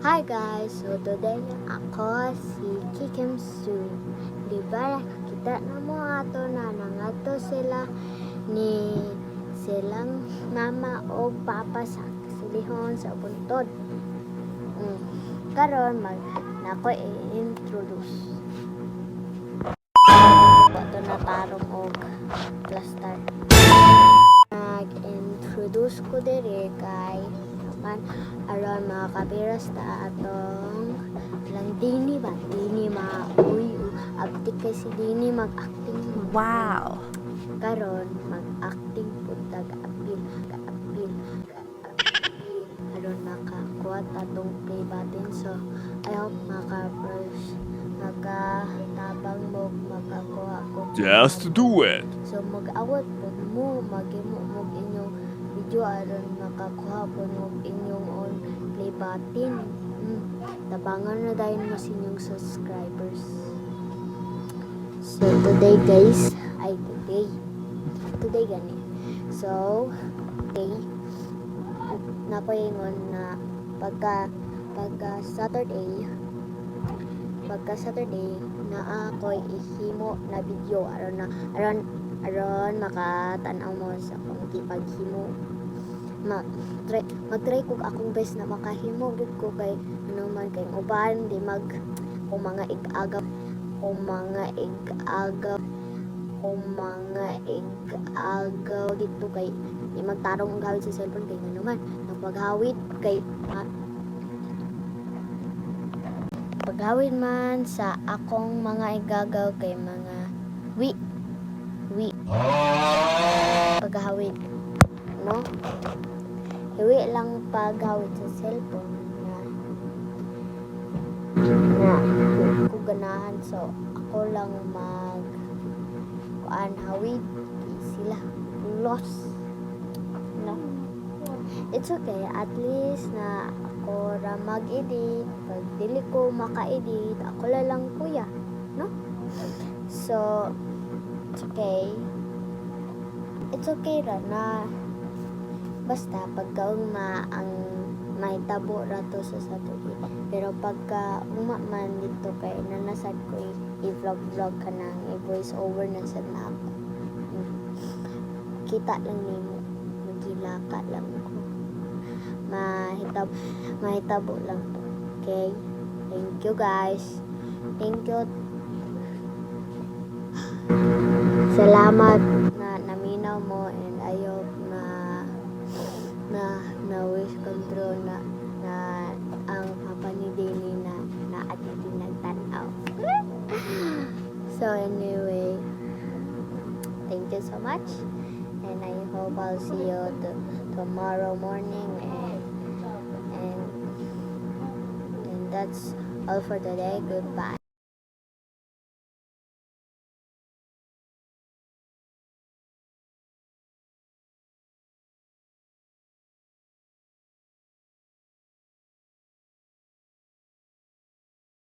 Hi guys! So today ako si Kikim Su. Diba nakita na mo ato na nangato sila ni silang mama o papa sa kasilihon sa buntod. Karon mag nako i-introduce. Ito na tarong og plaster. Nag-introduce ko diri kay aron mga kapiras ta atong lang dini mauy abdi kay si dini mag-acting Wow. karon mag-acting pud tag-apil aron makakuha tatong play button. So I hope makatabang mo makakuha ko Just do it. so mag-awat pud mo maghimo mo inyong video aron makakuha po mo inyong on play button. Tabangan na dahil mo sa inyong subscribers. So today guys, today gani. So today napaingon na pagka Saturday na ako'y ihimo na video aron makatanaw mo sa akong gipaghimo. Mag-try ko akong best na makahimo gid ko kay ano man kay uban di mag kung mga ig-agaw dito kay di magtarong ang gawin sa cellphone kay ano man paghawid kay paghawid man sa akong mga igagaw kay mga wi paghawid no iwi lang paghawid sa cellphone na ko ganahan. So ako lang mag hawid sila lost no. It's okay, at least na ako ra mag-edit. Pag dili ko maka-edit, ako lang kuya, no? So, it's okay ra na basta pagkaong ang mahitabo ra to sa Saturday. Pero pagka man dito kay nanasad ko i-vlog ka nang i-voice over na sa ako. Kita lang nimo, magilaka lang ko. Mahitabo lang to. Okay? Thank you guys. Thank you. Salamat na naminaw mo, and I hope na wish control na ang papa ni Denny na ating nagtanaw. So anyway, thank you so much, and I hope I'll see you tomorrow morning, and that's all for today. Goodbye.